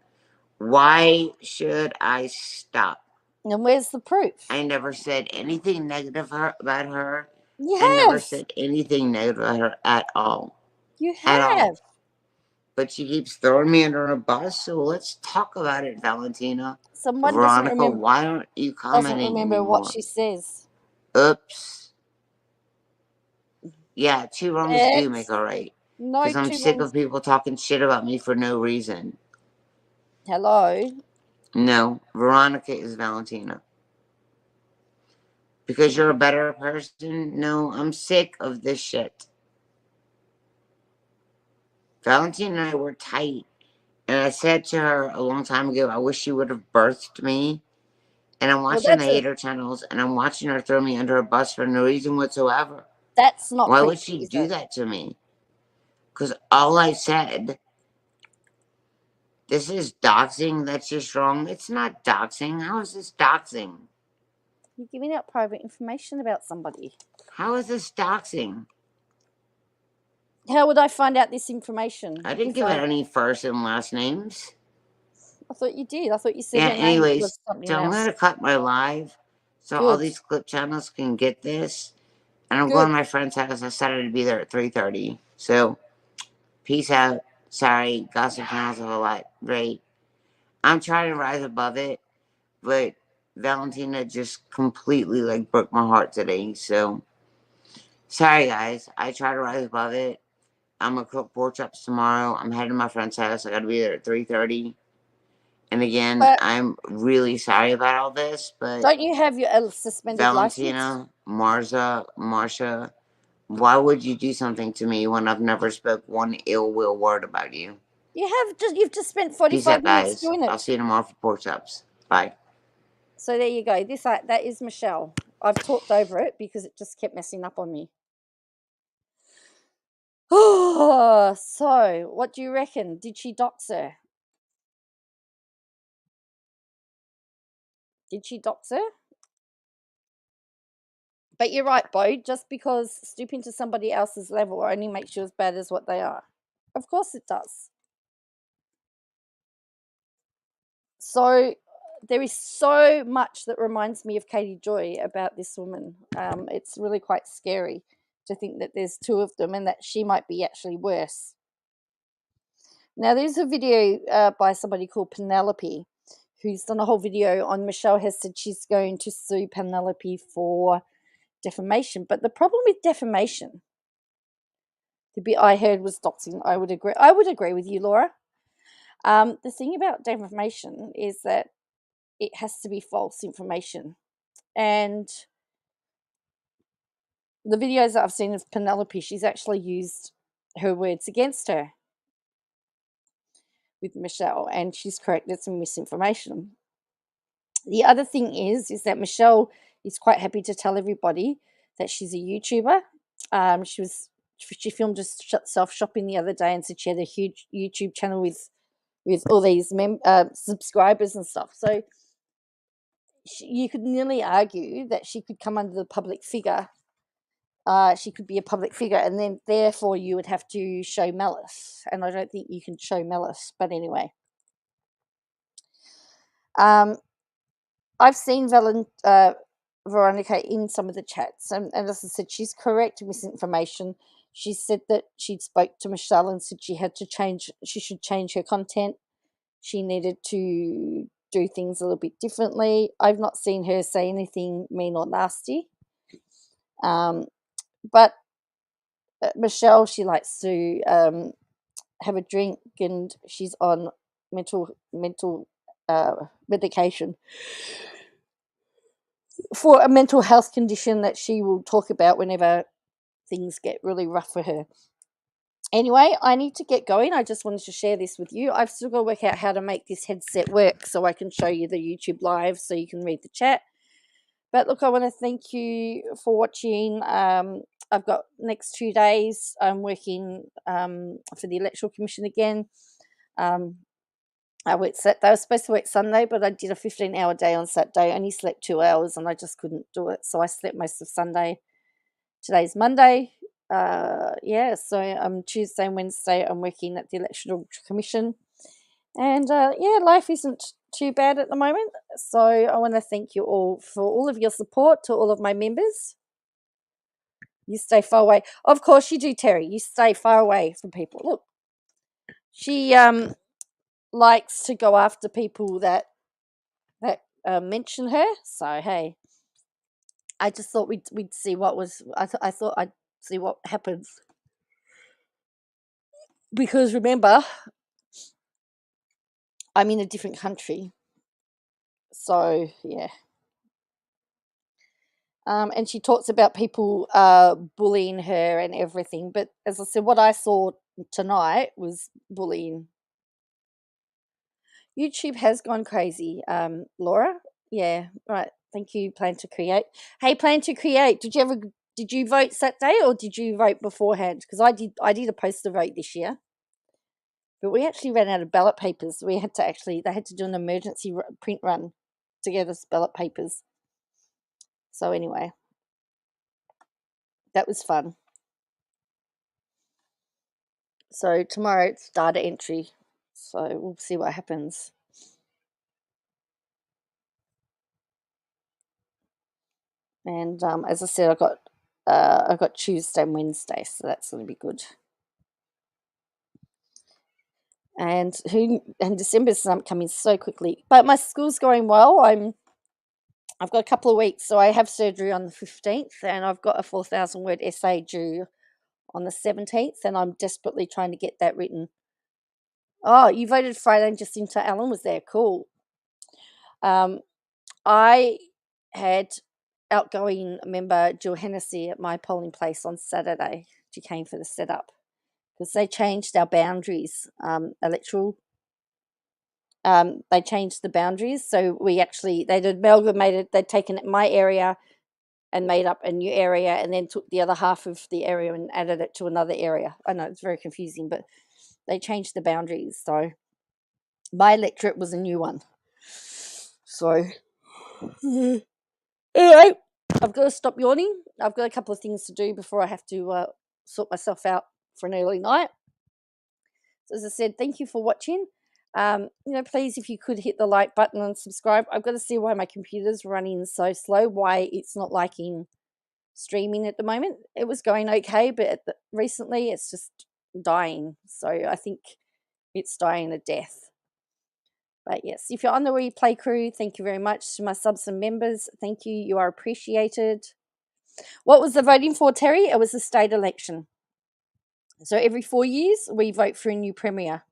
Why should I stop? And where's the proof? I never said anything negative about her. You I never have. said anything negative about her at all. You At have. all. But she keeps throwing me under a bus, so let's talk about it, Valentina. Someone Veronica, why aren't you doesn't commenting remember what anymore? she says. Oops. Yeah, 2 wrongs do It's make a right. no Because I'm 2 sick wrongs. of people talking shit about me for no reason. Hello. No, Veronica is Valentina. Because you're a better person? No, I'm sick of this shit. Valentina and I were tight. And I said to her a long time ago, I wish she would have birthed me. And I'm Well, watching the hater channels, and I'm watching her throw me under a bus for no reason whatsoever. that's not Why proof, would she is do it? that to me? Because all I said, this is doxing, that's just wrong. It's not doxing. How is this doxing? You're giving out private information about somebody. How is this doxing? How would I find out this information? I didn't give out any first and last names. I thought you did. I thought you said Yeah, her name anyways, was something so I'm else. going to cut my live so all Good. these clip channels can get this. And I'm Good. going to my friend's house. I decided to be there at 3:30. So, peace out. Sorry, gossip sounds a lot. Great. I'm trying to rise above it, but Valentina just completely like broke my heart today. So, sorry guys. I try to rise above it. I'm gonna cook pork chops tomorrow. I'm heading to my friend's house. I gotta be there at 3:30. And again, But I'm really sorry about all this, but don't you have your suspended license? Valentina, Marsha, why would you do something to me when I've never spoke one ill will word about you? You've just spent Peace 45 out, minutes guys. doing it. I'll see you tomorrow for pork chops. Bye. So there you go. That is Michelle. I've talked over it because it just kept messing up on me. Oh, so what do you reckon? Did she dox her? Did she dox her? But you're right, Bo. Just because stooping to somebody else's level only makes you as bad as what they are. Of course it does. So there is so much that reminds me of Katie Joy about this woman. It's really quite scary to think that there's two of them and that she might be actually worse. Now, there's a video by somebody called Penelope who's done a whole video on Michelle has said she's going to sue Penelope for defamation. But the problem with defamation, the bit I heard was doxing. I would agree with you, Laura. The thing about defamation is that it has to be false information. And the videos that I've seen of Penelope, she's actually used her words against her with Michelle, and she's corrected some misinformation. The other thing is that Michelle is quite happy to tell everybody that she's a YouTuber. She filmed herself shopping the other day and said she had a huge YouTube channel with all these subscribers and stuff. So you could nearly argue that she could come under the public figure. She could be a public figure, and then therefore you would have to show malice. And I don't think you can show malice. But anyway, um, I've seen Veronica in some of the chats, and as I said, she's correct misinformation. She said that she'd spoke to Michelle and said she should change her content. She needed to do things a little bit differently. I've not seen her say anything mean or nasty. But Michelle, she likes to have a drink, and she's on mental medication for a mental health condition that she will talk about whenever things get really rough for her. Anyway, I need to get going. I just wanted to share this with you. I've still got to work out how to make this headset work so I can show you the YouTube live so you can read the chat. But look, I want to thank you for watching. I've got next 2 days. I'm working for the Electoral Commission again. I was supposed to work Sunday, but I did a 15-hour day on Saturday. I only slept 2 hours and I just couldn't do it. So I slept most of Sunday. Today's Monday. So Tuesday and Wednesday I'm working at the Electoral Commission. And life isn't too bad at the moment. So I want to thank you all for all of your support, to all of my members. You stay far away. Of course you do, Terry. You stay far away from people. Look, she likes to go after people that mention her. So hey, I just thought we'd see what was. I thought I'd see what happens, because remember, I'm in a different country. So yeah. And she talks about people bullying her and everything. But as I said, what I saw tonight was bullying. YouTube has gone crazy, Laura. Yeah, right. Thank you, Plan to Create. Hey, Plan to Create, did you vote Saturday or did you vote beforehand? Because I did a poster vote this year. But we actually ran out of ballot papers. They had to do an emergency print run to get us ballot papers. So anyway, that was fun. So tomorrow it's data entry. So we'll see what happens. And as I said, I got I've got Tuesday and Wednesday, so that's going to be good. And December's coming so quickly, but my school's going well. I've got a couple of weeks, so I have surgery on the 15th, and I've got a 4,000 word essay due on the 17th, and I'm desperately trying to get that written. Oh, you voted Friday, and Jacinta Allen was there. Cool. I had outgoing member Jill Hennessy at my polling place on Saturday. She came for the setup because they changed our boundaries, electoral. They changed the boundaries, so they'd amalgamated. They'd taken my area and made up a new area, and then took the other half of the area and added it to another area. I know it's very confusing, but they changed the boundaries. So my electorate was a new one. So anyway, I've got to stop yawning. I've got a couple of things to do before I have to sort myself out for an early night. So as I said, thank you for watching. Please, if you could hit the like button and subscribe. I've got to see why my computer's running so slow, why it's not liking streaming at the moment. It was going okay, but recently it's just dying. So I think it's dying a death. But yes, if you're on the replay crew, thank you very much. To my subs and members, thank you. You are appreciated. What was the voting for, Terry? It was a state election. So every 4 years, we vote for a new premier.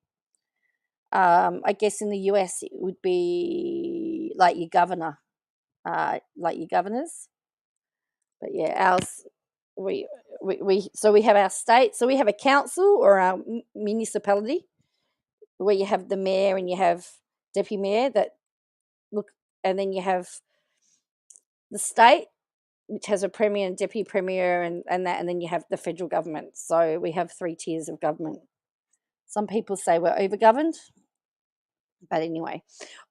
I guess in the US, it would be like your governor, like your governors. But yeah, ours, we have our state. So we have a council or a municipality where you have the mayor and you have deputy mayor and then you have the state, which has a premier and deputy premier and then you have the federal government. So we have 3 tiers of government. Some people say we're overgoverned. But anyway,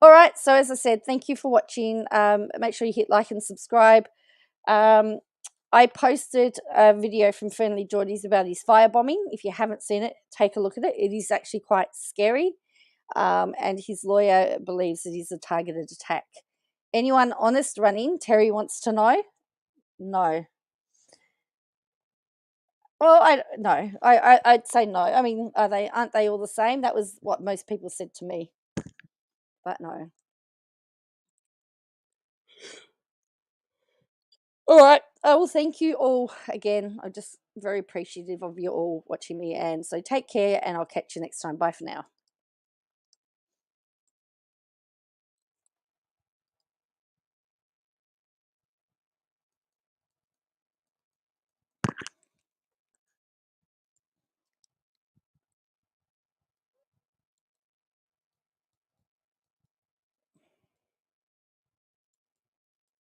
all right. So as I said, thank you for watching. Make sure you hit like and subscribe. I posted a video from Friendly Geordies about his firebombing. If you haven't seen it, take a look at it. It is actually quite scary. And his lawyer believes it is a targeted attack. Anyone honest running? Terry wants to know. No. Well, I'd say no. I mean, aren't they all the same? That was what most people said to me. But no. All right. Well, thank you all again. I'm just very appreciative of you all watching me. And so take care, and I'll catch you next time. Bye for now.